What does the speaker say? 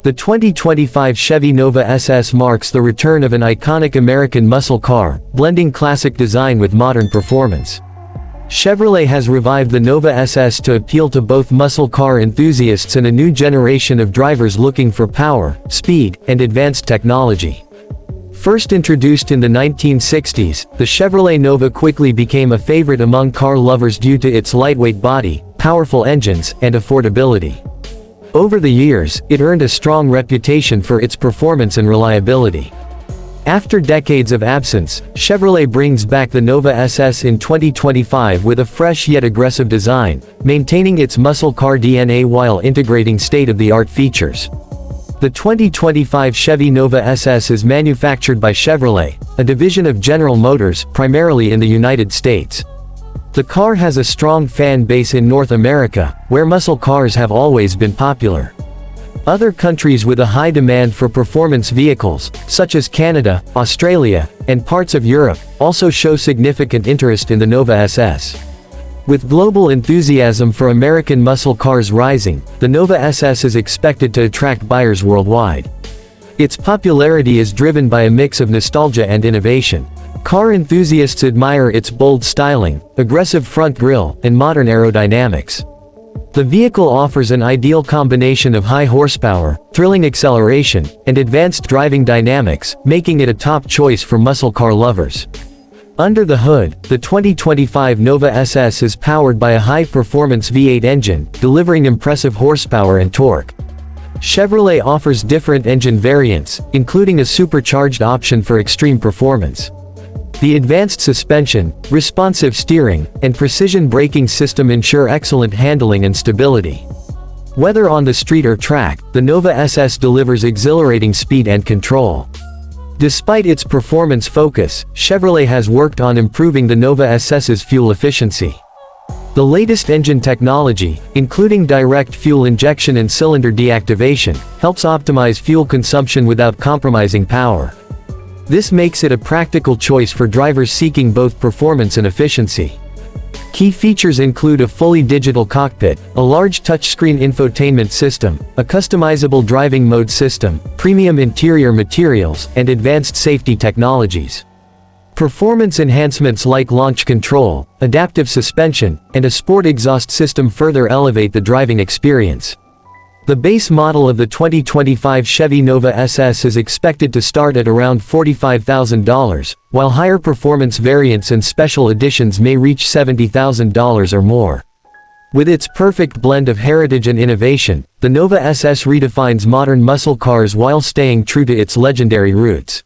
The 2025 Chevy Nova SS marks the return of an iconic American muscle car, blending classic design with modern performance. Chevrolet has revived the Nova SS to appeal to both muscle car enthusiasts and a new generation of drivers looking for power, speed, and advanced technology. First introduced in the 1960s, the Chevrolet Nova quickly became a favorite among car lovers due to its lightweight body, powerful engines, and affordability. Over the years, it earned a strong reputation for its performance and reliability. After decades of absence, Chevrolet brings back the Nova SS in 2025 with a fresh yet aggressive design, maintaining its muscle car DNA while integrating state-of-the-art features. The 2025 Chevy Nova SS is manufactured by Chevrolet, a division of General Motors, primarily in the United States. The car has a strong fan base in North America, where muscle cars have always been popular. Other countries with a high demand for performance vehicles, such as Canada, Australia, and parts of Europe, also show significant interest in the Nova SS. With global enthusiasm for American muscle cars rising, the Nova SS is expected to attract buyers worldwide. Its popularity is driven by a mix of nostalgia and innovation. Car enthusiasts admire its bold styling, aggressive front grille, and modern aerodynamics. The vehicle offers an ideal combination of high horsepower, thrilling acceleration, and advanced driving dynamics, making it a top choice for muscle car lovers. Under the hood, the 2025 Nova SS is powered by a high-performance V8 engine, delivering impressive horsepower and torque. Chevrolet offers different engine variants, including a supercharged option for extreme performance. The advanced suspension, responsive steering, and precision braking system ensure excellent handling and stability. Whether on the street or track, the Nova SS delivers exhilarating speed and control. Despite its performance focus, Chevrolet has worked on improving the Nova SS's fuel efficiency. The latest engine technology, including direct fuel injection and cylinder deactivation, helps optimize fuel consumption without compromising power. This makes it a practical choice for drivers seeking both performance and efficiency. Key features include a fully digital cockpit, a large touchscreen infotainment system, a customizable driving mode system, premium interior materials, and advanced safety technologies. Performance enhancements like launch control, adaptive suspension, and a sport exhaust system further elevate the driving experience. The base model of the 2025 Chevy Nova SS is expected to start at around $45,000, while higher performance variants and special editions may reach $70,000 or more. With its perfect blend of heritage and innovation, the Nova SS redefines modern muscle cars while staying true to its legendary roots.